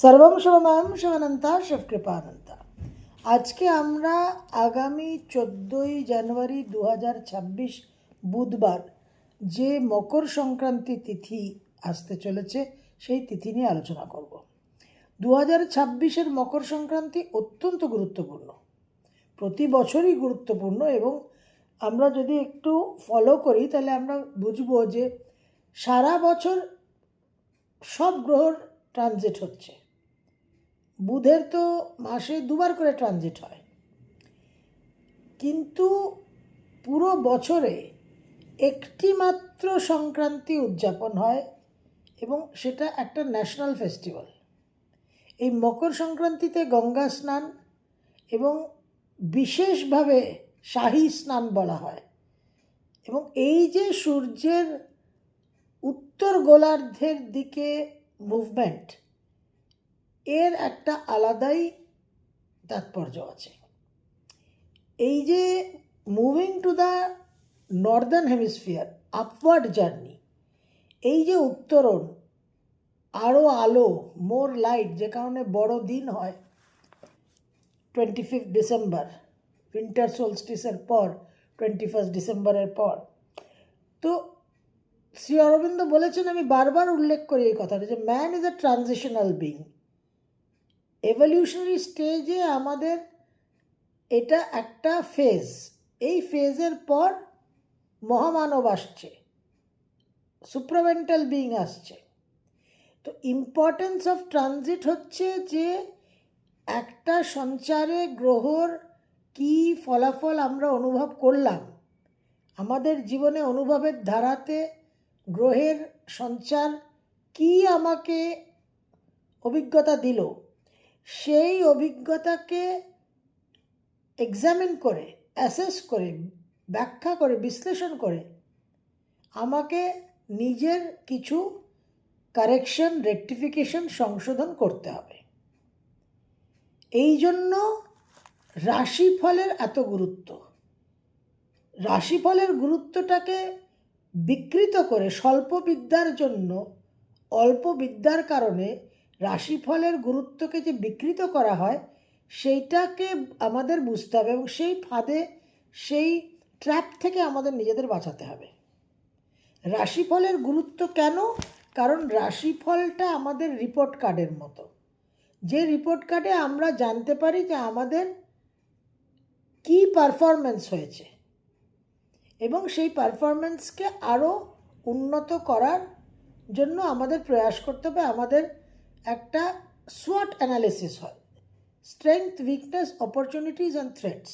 সর্বম শিবময়ম শিবানন্তা শিবকৃপানন্তা। আজকে আমরা আগামী 14ই জানুয়ারি 2026 বুধবার যে মকর সংক্রান্তি তিথি আসতে চলেছে সেই তিথি নিয়ে আলোচনা করব। 2026-এর মকর সংক্রান্তি অত্যন্ত গুরুত্বপূর্ণ, প্রতি বছরই গুরুত্বপূর্ণ, এবং আমরা যদি একটু ফলো করি তাহলে আমরা বুঝব যে সারা বছর সব গ্রহর ট্রানজিট হচ্ছে। বুধের তো মাসে দুবার করে ট্রানজিট হয়, কিন্তু পুরো বছরে একটি মাত্র সংক্রান্তি উদযাপন হয় এবং সেটা একটা ন্যাশনাল ফেস্টিভ্যাল। এই মকর সংক্রান্তিতে গঙ্গা স্নান এবং বিশেষভাবে শাহী স্নান বলা হয়, এবং এই যে সূর্যের উত্তর গোলার্ধের দিকে মুভমেন্ট, এর একটা আলাদাই তাৎপর্য আছে। এই যে moving to the Northern hemisphere, upward journey, এই যে উত্তরণ, আরও আলো, মোর লাইট, যে কারণে বড় দিন হয় 25 ডিসেম্বর, উইন্টার সোলস্টিসের পর, 21 ডিসেম্বরের পর। তো শ্রী অরবিন্দ বলেছেন, আমি বারবার উল্লেখ করি এই কথাটা, যে man is a transitional being. Evolutionary স্টেজে আমাদের এটা একটা ফেজ, এই ফেজের পর মহামানব আসছে, সুপ্রামেন্টাল বিং আসছে। তো ইম্পর্টেন্স অফ ট্রানজিট হচ্ছে যে একটা সঞ্চারে গ্রহর কি ফলাফল আমরা অনুভব করলাম, আমাদের জীবনে অনুভবের ধারাতে গ্রহের সঞ্চার কি আমাকে অভিজ্ঞতা দিল, সেই অভিজ্ঞতাকে এক্সামিন করে, অ্যাসেস করে, ব্যাখ্যা করে, বিশ্লেষণ করে আমাকে নিজের কিছু কারেকশন, রেকটিফিকেশন, সংশোধন করতে হবে। এই জন্য রাশিফলের এত গুরুত্ব। রাশিফলের গুরুত্বটাকে বিকৃত করে স্বল্প বিদ্যার জন্য, অল্প বিদ্যার কারণে রাশিফলের গুরুত্বকে যে বিকৃত করা হয়, সেইটাকে আমাদের বুঝতে হবে, এবং সেই ফাঁদে, সেই ট্র্যাপ থেকে আমাদের নিজেদের বাঁচাতে হবে। রাশিফলের গুরুত্ব কেন? কারণ রাশিফলটা আমাদের রিপোর্ট কার্ডের মতো, যে রিপোর্ট কার্ডে আমরা জানতে পারি যে আমাদের কি পারফরমেন্স হয়েছে, এবং সেই পারফরমেন্সকে আরও উন্নত করার জন্য আমাদের প্রয়াস করতে হবে। আমাদের একটা SWOT অ্যানালিসিস হয়, strength, weakness, opportunities and threats.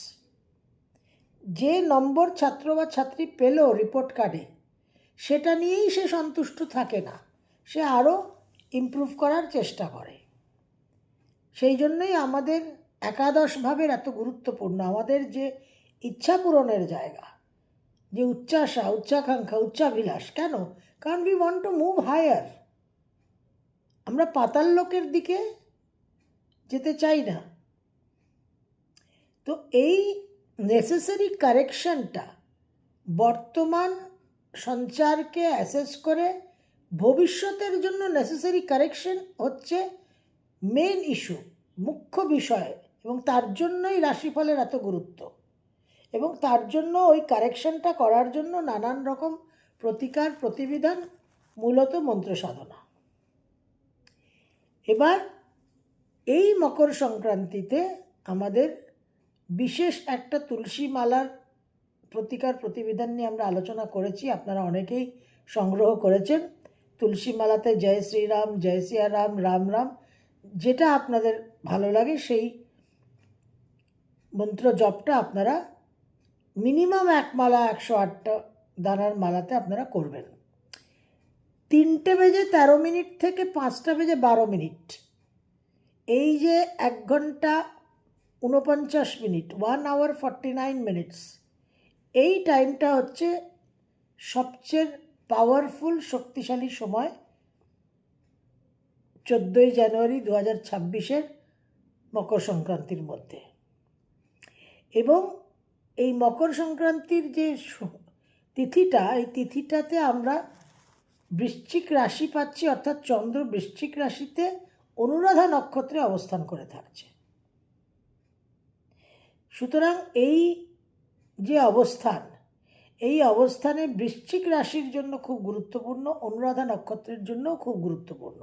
যে নম্বর ছাত্র বা ছাত্রী পেল রিপোর্ট কার্ডে, সেটা নিয়েই সে সন্তুষ্ট থাকে না, সে আরও ইমপ্রুভ করার চেষ্টা করে। সেই জন্যই আমাদের একাদশ ভাবের এত গুরুত্বপূর্ণ। আমাদের যে ইচ্ছা পূরণের জায়গা, যে উচ্চাশা, উচ্চাকাঙ্ক্ষা, উচ্চাভিলাষ, কেন? কারণ we want to move higher. আমরা পাতাল লোকের দিকে যেতে চাই না। তো এই নেসেসারি কারেকশনটা বর্তমান সঞ্চারকে অ্যাসেস করে ভবিষ্যতের জন্য নেসেসারি কারেকশন হচ্ছে মেন ইস্যু, মুখ্য বিষয়, এবং তার জন্যই রাশিফলের এত গুরুত্ব। এবং তার জন্য ওই কারেকশনটা করার জন্য নানান রকম প্রতিকার, প্রতিবিধান, মূলত মন্ত্র সাধনা। এবার এই মকর সংক্রান্তিতে আমাদের বিশেষ একটা তুলসী মালার প্রতিকার, প্রতিবিধান নিয়ে আমরা আলোচনা করেছি, আপনারা অনেকেই সংগ্রহ করেছেন। তুলসী মালাতে জয় শ্রীরাম, জয় সিয়া রাম, রাম রাম, যেটা আপনাদের ভালো লাগে সেই মন্ত্র জপটা আপনারা মিনিমাম এক মালা, 108টা দানার মালাতে আপনারা করবেন। 3:13 থেকে 5:12, এই যে 1 ঘন্টা 49 মিনিট, 1 hour 49 minutes, এই টাইমটা হচ্ছে সবচেয়ে পাওয়ারফুল, শক্তিশালী সময় 14ই জানুয়ারি 2026-এর মকর সংক্রান্তির মধ্যে। এবং এই মকর সংক্রান্তির যে তিথিটা, এই তিথিটাতে আমরা বৃশ্চিক রাশি পাচ্ছি, অর্থাৎ চন্দ্র বৃশ্চিক রাশিতে অনুরাধা নক্ষত্রে অবস্থান করে থাকছে। সুতরাং এই যে অবস্থান, এই অবস্থানে বৃশ্চিক রাশির জন্য খুব গুরুত্বপূর্ণ, অনুরাধা নক্ষত্রের জন্যও খুব গুরুত্বপূর্ণ।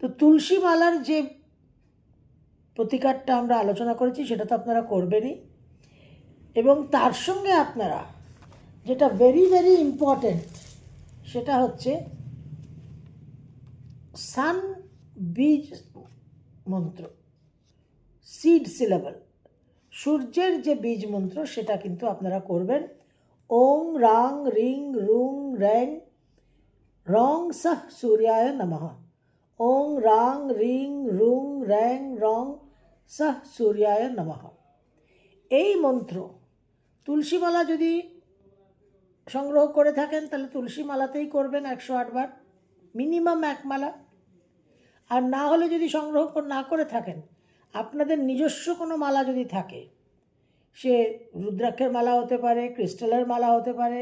তো তুলসী মালার যে প্রতিকারটা আমরা আলোচনা করেছি সেটা তো আপনারা করবেনই, এবং তার সঙ্গে আপনারা যেটা ভেরি ভেরি ইম্পর্টেন্ট সেটা হচ্ছে সান বীজ মন্ত্র, সিড সিলেবল, সূর্যের যে বীজ মন্ত্র সেটা কিন্তু আপনারা করবেন। ওং রাং রিং রুং র্যাং রং সহ সূর্যায় নমঃ। ওং রাং রিং রুং র্যাং রং সহ সূর্যায় নমঃ। এই মন্ত্র তুলসী মালা যদি সংগ্রহ করে থাকেন তাহলে তুলসী মালাতেই করবেন 108 বার, মিনিমাম এক মালা। আর না হলে যদি সংগ্রহ না করে থাকেন, আপনাদের নিজস্ব কোনো মালা যদি থাকে, সে রুদ্রাক্ষের মালা হতে পারে, ক্রিস্টালের মালা হতে পারে,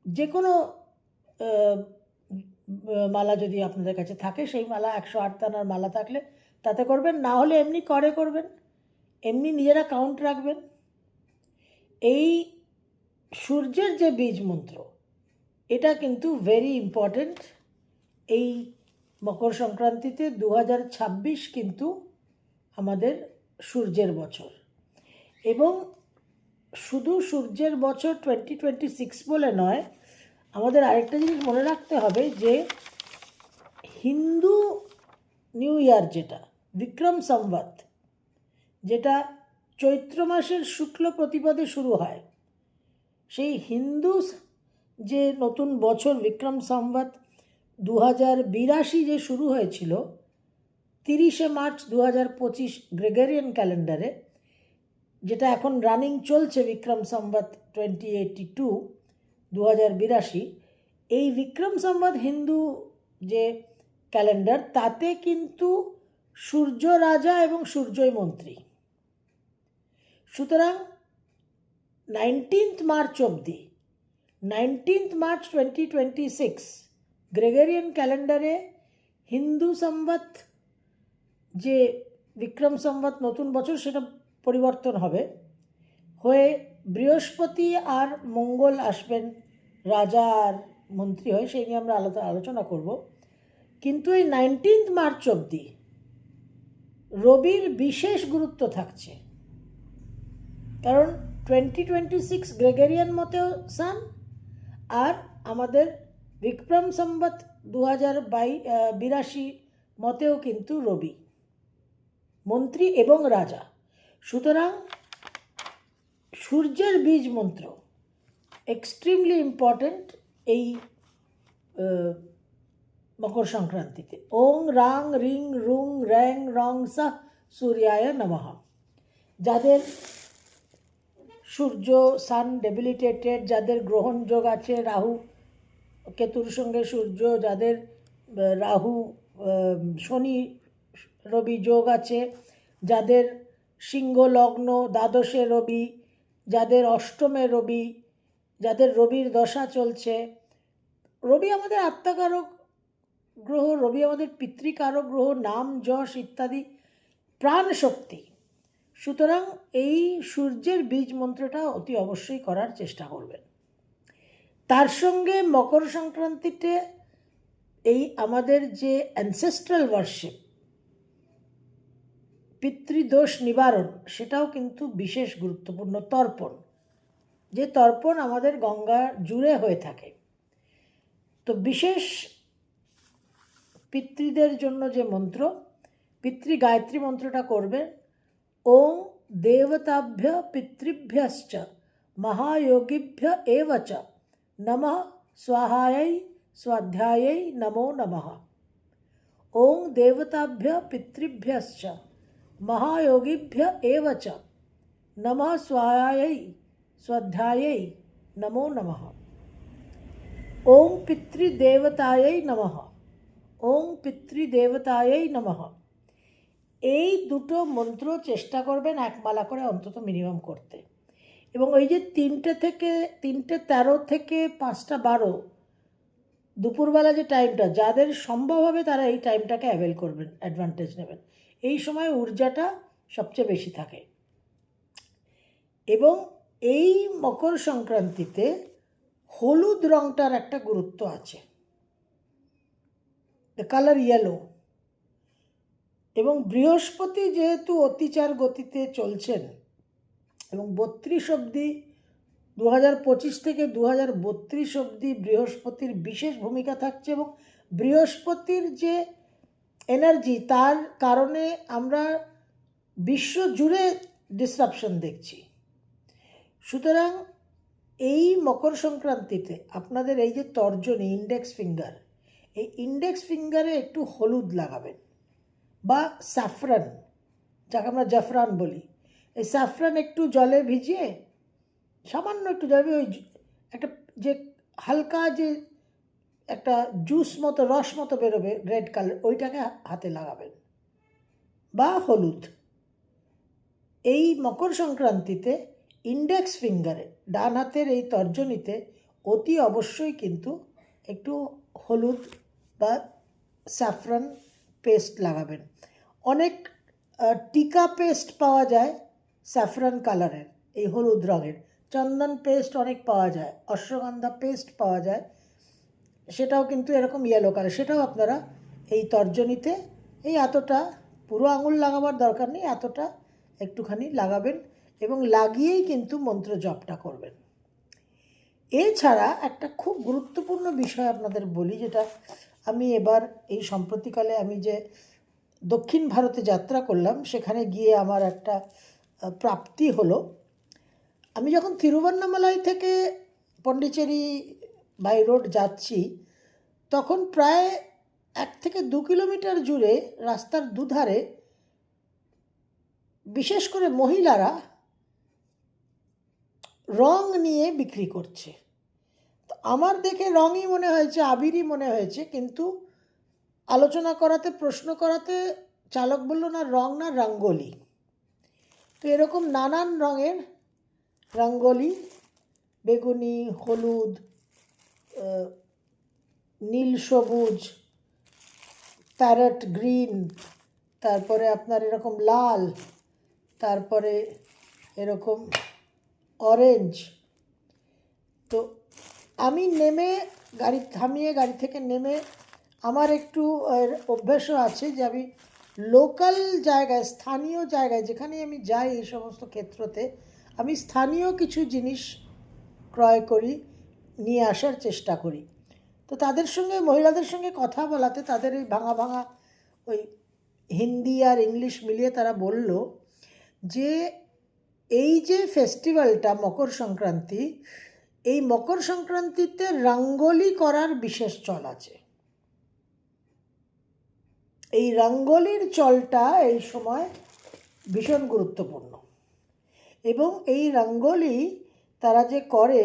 যে কোনো মালা যদি আপনাদের কাছে থাকে, সেই মালা 108 দানার মালা থাকলে তাতে করবেন, না হলে এমনি করবেন, এমনি নিজেরা কাউন্ট রাখবেন। এই সূর্যের যে বীজ মন্ত্র এটা কিন্তু ভেরি ইম্পর্টেন্ট। এই মকর সংক্রান্তিতে 2026 কিন্তু আমাদের সূর্যের বছর, এবং শুধু সূর্যের বছর 2026 বলে নয়, আমাদের আরেকটা জিনিস মনে রাখতে হবে যে হিন্দু নিউ ইয়ার, যেটা বিক্রম সংবৎ, যেটা চৈত্র মাসের শুক্ল প্রতিপদে শুরু হয়, সেই হিন্দু যে নতুন বছর বিক্রম সংবৎ 2082 যে শুরু হয়েছিল 30শে মার্চ 2025 গ্রেগরিয়ান ক্যালেন্ডারে, যেটা এখন রানিং চলছে বিক্রম সংবৎ 2082, এই বিক্রম সংবৎ হিন্দু যে ক্যালেন্ডার, তাতে কিন্তু সূর্য রাজা এবং সূর্যই মন্ত্রী। সুতরাং 19th মার্চ অবধি, 19th মার্চ 2026 গ্রেগরিয়ান ক্যালেন্ডারে হিন্দু সংবৎ যে বিক্রম সংবৎ নতুন বছর, সেটা পরিবর্তন হয়ে বৃহস্পতি আর মঙ্গল আসবেন রাজা আর মন্ত্রী হয়ে, সেই নিয়ে আমরা আলোচনা করব। কিন্তু এই 19th মার্চ অবধি রবির বিশেষ গুরুত্ব থাকছে, কারণ 2026 গ্রেগরিয়ান মতেও সান, আর আমাদের বিক্রম সংবৎ 2082 মতেও কিন্তু রবি মন্ত্রী এবং রাজা। সুতরাং সূর্যের বীজ মন্ত্র এক্সট্রিমলি ইম্পর্ট্যান্ট এই মকর সংক্রান্তিতে। ওং রাং রিং রুং র্যাং রং সহ সূর্যায় নমঃ। যাদের সূর্য সান ডেবিলিটেটেড, যাদের গ্রহণ যোগ আছে রাহু কেতুর সঙ্গে সূর্য, যাদের রাহু শনি রবি যোগ আছে, যাদের সিংহ লগ্ন দ্বাদশে রবি, যাদের অষ্টমে রবি, যাদের রবির দশা চলছে, রবি আমাদের আত্মাকারক গ্রহ, রবি আমাদের পিতৃকারক গ্রহ, নাম যশ ইত্যাদি, প্রাণ শক্তি। সুতরাং এই সূর্যের বীজ মন্ত্রটা অতি অবশ্যই করার চেষ্টা করবেন। তার সঙ্গে মকর সংক্রান্তিতে এই আমাদের যে অ্যানসেস্ট্রাল ওয়ার্শিপ, পিতৃদোষ নিবারণ, সেটাও কিন্তু বিশেষ গুরুত্বপূর্ণ। তর্পণ, যে তর্পণ আমাদের গঙ্গা জুড়ে হয়ে থাকে, তো বিশেষ পিতৃদের জন্য যে মন্ত্র, পিতৃ গায়ত্রী মন্ত্রটা করবেন। ওং দেবতাভ্য পিতৃভ্যশ্চ মহাযোগীভ্য এব চ নমঃ স্বাহাयै স্বাধ্যাयै নমো নমঃ। ওং দেবতাভ্য পিতৃভ্যশ্চ মহাযোগীভ্য এব চ নমঃ স্বাহাयै স্বাধ্যাयै নমো নমঃ। ওং পিতৃদেবতাयै নমঃ। ওং পিতৃদেবতাयै নমঃ। এই দুটো মন্ত্র চেষ্টা করবেন এক মালা করে অন্তত মিনিমাম করতে। এবং ওই যে 3টে 13 থেকে 5টা 12 দুপুরবেলা যে টাইমটা, যাদের সম্ভব হবে তারা এই টাইমটাকে অ্যাভেল করবেন, অ্যাডভান্টেজ নেবেন। এই সময় ঊর্জাটা সবচেয়ে বেশি থাকে। এবং এই মকর সংক্রান্তিতে হলুদ রঙটার একটা গুরুত্ব আছে, দ্য কালার ইয়েলো। এবং বৃহস্পতি যেহেতু অতিচার গতিতে চলছেন এবং 32 অবধি 2025 থেকে 2032 অবধি বৃহস্পতির বিশেষ ভূমিকা থাকছে, এবং বৃহস্পতির যে এনার্জি তার কারণে আমরা বিশ্ব জুড়ে ডিসরাপশন দেখছি। সুতরাং এই মকর সংক্রান্তিতে আপনাদের এই যে তর্জনী, ইন্ডেক্স ফিঙ্গার, এই ইন্ডেক্স ফিঙ্গারে একটু হলুদ লাগাবেন, বা স্যাফরান, যাকে আমরা জাফরান বলি। এই স্যাফরান একটু জলে ভিজিয়ে, সামান্য একটু জলে, ওই একটা যে হালকা যে একটা জুস মতো, রস মতো বেরোবে রেড কালার, ওইটাকে হাতে লাগাবেন, বা হলুদ। এই মকর সংক্রান্তিতে ইন্ডেক্স ফিঙ্গারে, ডান হাতের এই তর্জনীতে অতি অবশ্যই কিন্তু একটু হলুদ বা স্যাফরান পেস্ট লাগাবেন। অনেক টিকা পেস্ট পাওয়া যায় স্যাফরান কালারের, এই হলুদ রঙের। চন্দন পেস্ট অনেক পাওয়া যায়, অশ্বগন্ধা পেস্ট পাওয়া যায়, সেটাও কিন্তু এরকম ইয়েলো কালার। সেটাও আপনারা এই তর্জনীতে এই এতটা, পুরো আঙুল লাগাবার দরকার নেই, এতটা একটুখানি লাগাবেন এবং লাগিয়েই কিন্তু মন্ত্র জপটা করবেন। এছাড়া একটা খুব গুরুত্বপূর্ণ বিষয় আপনাদের বলি, যেটা আমি এবার এই সম্প্রতিকালে আমি যে দক্ষিণ ভারতে যাত্রা করলাম, সেখানে গিয়ে আমার একটা প্রাপ্তি হলো। আমি যখন তিরুবন্নামালাই থেকে পন্ডিচেরি বাই রোড যাচ্ছি, তখন প্রায় 1 থেকে 2 কিলোমিটার জুড়ে রাস্তার দুধারে বিশেষ করে মহিলারা রং নিয়ে বিক্রি করছে। তো আমার দেখে রঙই মনে হয়েছে, আবিরই মনে হয়েছে, কিন্তু আলোচনা করাতে, প্রশ্ন করাতে চালক বলল না, রং না, রঙ্গোলি। তো এরকম নানান রঙের রঙ্গোলি, বেগুনি, হলুদ, নীল সবুজ, প্যারট গ্রিন, তারপরে আপনার এরকম লাল, তারপরে এরকম অরেঞ্জ। তো আমি নেমে, গাড়ি থামিয়ে, গাড়ি থেকে নেমে, আমার একটু অভ্যাসও আছে যে আমি লোকাল জায়গায়, স্থানীয় জায়গায় যেখানে আমি যাই এই সমস্ত ক্ষেত্রতে, আমি স্থানীয় কিছু জিনিস ক্রয় করি, নিয়ে আসার চেষ্টা করি। তো তাদের সঙ্গে, মহিলাদের সঙ্গে কথা বলাতে তাদের এই ভাঙা ভাঙা ওই হিন্দি আর ইংলিশ মিলিয়ে তারা বলল যে এই যে ফেস্টিভ্যালটা মকর সংক্রান্তি, এই মকর সংক্রান্তিতে রঙ্গোলি করার বিশেষ চল আছে। এই রঙ্গোলির চলটা এই সময় ভীষণ গুরুত্বপূর্ণ। এবং এই রঙ্গোলি তারা যে করে,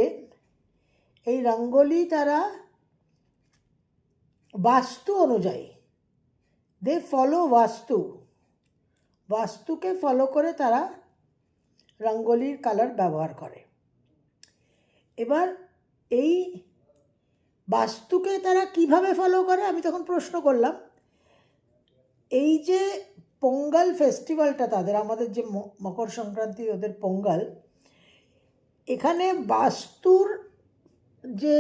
এই রঙ্গোলি তারা বাস্তু অনুযায়ী, দে ফলো বাস্তু, বাস্তুকে ফলো করে তারা রঙ্গোলির কালার ব্যবহার করে। এবার এই বাস্তুকে তারা কিভাবে ফলো করে, আমি তখন প্রশ্ন করলাম। এই যে পোঙ্গল ফেস্টিভ্যালটা তাদের, আমাদের যে মকর সংক্রান্তি ওদের পোঙ্গল, এখানে বাস্তুর যে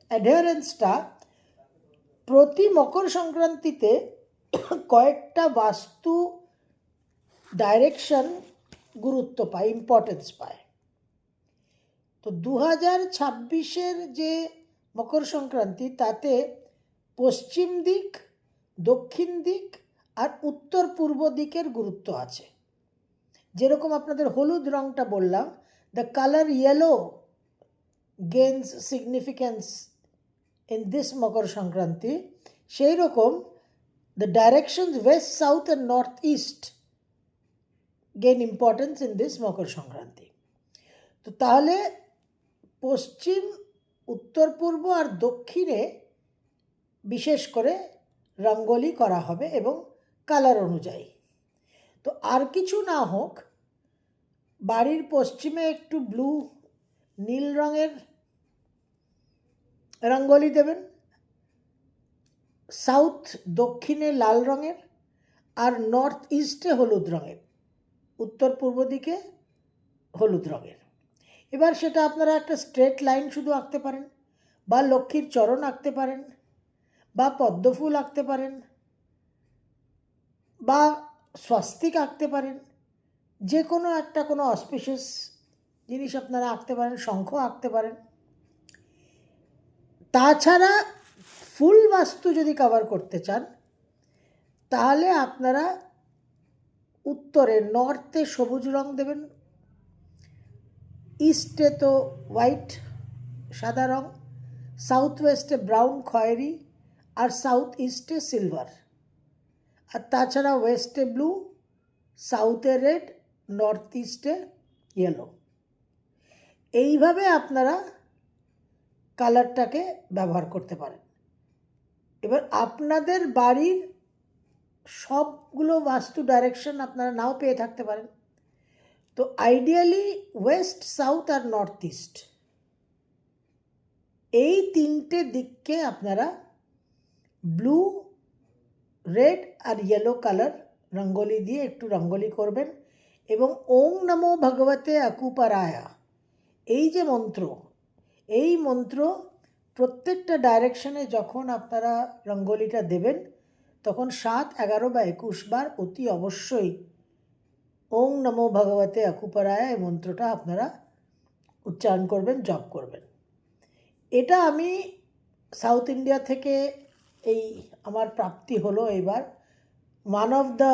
অ্যাডারেন্সটা, প্রতি মকর সংক্রান্তিতে কয়েকটা বাস্তু ডাইরেকশন গুরুত্ব পায়, ইম্পর্টেন্স পায়। তো 2026-এর যে মকর সংক্রান্তি, তাতে পশ্চিম দিক, দক্ষিণ দিক আর উত্তর পূর্ব দিকের গুরুত্ব আছে। যেরকম আপনাদের হলুদ রঙটা বললাম, the colour yellow gains significance in this Makar Sankranti, সেই রকম the directions West, south and north east gain importance in this Makar Sankranti. তো তাহলে পশ্চিম, উত্তর পূর্ব আর দক্ষিণে বিশেষ করে রঙ্গোলি করা হবে এবং কালার অনুযায়ী। তো আর কিছু না হোক, বাড়ির পশ্চিমে একটু ব্লু, নীল রঙের রঙ্গোলি দেবেন, সাউথ দক্ষিণে লাল রঙের আর নর্থ ইস্টে হলুদ রঙের, উত্তর পূর্ব দিকে হলুদ রঙের। এবার সেটা আপনারা একটা স্ট্রেট লাইন শুধু আঁকতে পারেন, বা লক্ষ্মীর চরণ আঁকতে পারেন, বা পদ্মফুল আঁকতে পারেন, বা স্বস্তিক আঁকতে পারেন, যে কোনো একটা কোনো অসপিশিয়াস জিনিস আপনারা আঁকতে পারেন, শঙ্খ আঁকতে পারেন। তাছাড়া ফুল বাস্তু যদি কভার করতে চান তাহলে আপনারা উত্তরে নর্থে সবুজ রং দেবেন, ইস্টে তো হোয়াইট সাদা রং, সাউথ ওয়েস্টে ব্রাউন খয়েরি, আর সাউথ ইস্টে সিলভার, আর তাছাড়া ওয়েস্টে ব্লু, সাউথে রেড, নর্থ ইস্টে ইয়েলো। এইভাবে আপনারা কালারটাকে ব্যবহার করতে পারেন। এবার আপনাদের বাড়ির সবগুলো বাস্তু ডাইরেকশন আপনারা নাও পেয়ে থাকতে পারেন, তো আইডিয়ালি ওয়েস্ট, সাউথ আর নর্থ ইস্ট এই তিনটে দিককে আপনারা ব্লু, রেড আর ইয়েলো কালার রঙ্গোলি দিয়ে একটু রঙ্গোলি করবেন, এবং ওং নমো ভগবতে অকুপারায়া এই যে মন্ত্র, এই মন্ত্র প্রত্যেকটা ডাইরেকশনে যখন আপনারা রঙ্গোলিটা দেবেন তখন 7, 11 বা 21 বার অতি অবশ্যই ওং নমো ভগবতে অকুপারায়া এই মন্ত্রটা আপনারা উচ্চারণ করবেন, জপ করবেন। এটা আমি সাউথ ইন্ডিয়া থেকে এই আমার প্রাপ্তি হলো এবার। One of the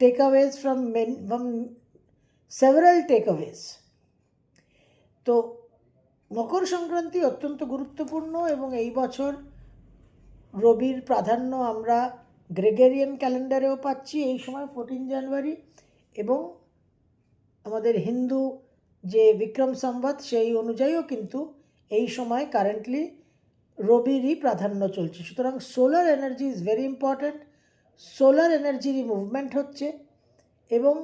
takeaways from several takeaways. তো মকর সংক্রান্তি অত্যন্ত গুরুত্বপূর্ণ, এবং এই বছর রবির প্রাধান্য আমরা গ্রেগরিয়ান ক্যালেন্ডারেও পাচ্ছি এই সময় 14 জানুয়ারি, এবং আমাদের হিন্দু যে বিক্রম সম্বৎ সেই অনুযায়ীও কিন্তু এই সময় কারেন্টলি রবিরই প্রাধান্য চলছে। সুতরাং solar energy is very important. সোলার এনার্জিরই মুভমেন্ট হচ্ছে, এবং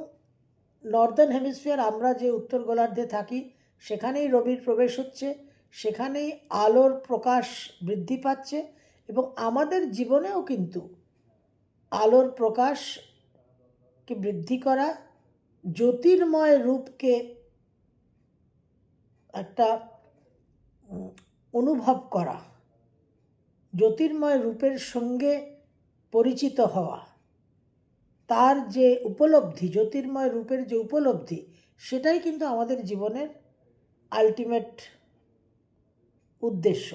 নর্দার্ন হেমিস্ফিয়ার আমরা যে উত্তর গোলার্ধে থাকি সেখানেই রবির প্রবেশ হচ্ছে, সেখানেই আলোর প্রকাশ বৃদ্ধি পাচ্ছে, এবং আমাদের জীবনেও কিন্তু আলোর প্রকাশকে বৃদ্ধি করা, জ্যোতির্ময় রূপকে একটা অনুভব করা, জ্যোতির্ময় রূপের সঙ্গে পরিচিত হওয়া, তার যে উপলব্ধি, জ্যোতির্ময় রূপের যে উপলব্ধি, সেটাই কিন্তু আমাদের জীবনের আলটিমেট উদ্দেশ্য।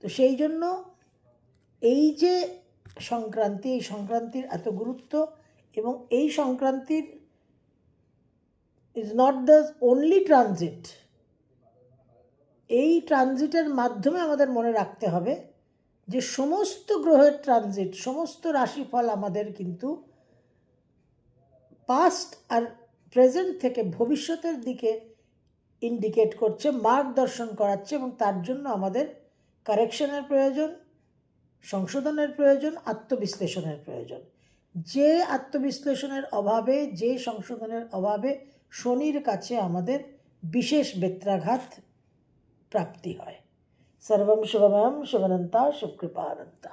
তো সেই জন্য এই যে সংক্রান্তি, এই সংক্রান্তির এত গুরুত্ব, এবং এই সংক্রান্তির is not the only transit. এই ট্রানজিটের মাধ্যমে আমাদের মনে রাখতে হবে যে সমস্ত গ্রহের ট্রানজিট, সমস্ত রাশিফল আমাদের কিন্তু পাস্ট আর প্রেজেন্ট থেকে ভবিষ্যতের দিকে ইন্ডিকেট করছে, মার্গদর্শন করাচ্ছে, এবং তার জন্য আমাদের কারেকশনের প্রয়োজন, সংশোধনের প্রয়োজন, আত্মবিশ্লেষণের প্রয়োজন। যে আত্মবিশ্লেষণের অভাবে, যে সংশোধনের অভাবে শনির কাছে আমাদের বিশেষ বেত্রাঘাত প্রাপ্তি হয়। সর্বম শুভময়ম শুভনন্তা শুভকৃপানন্তা।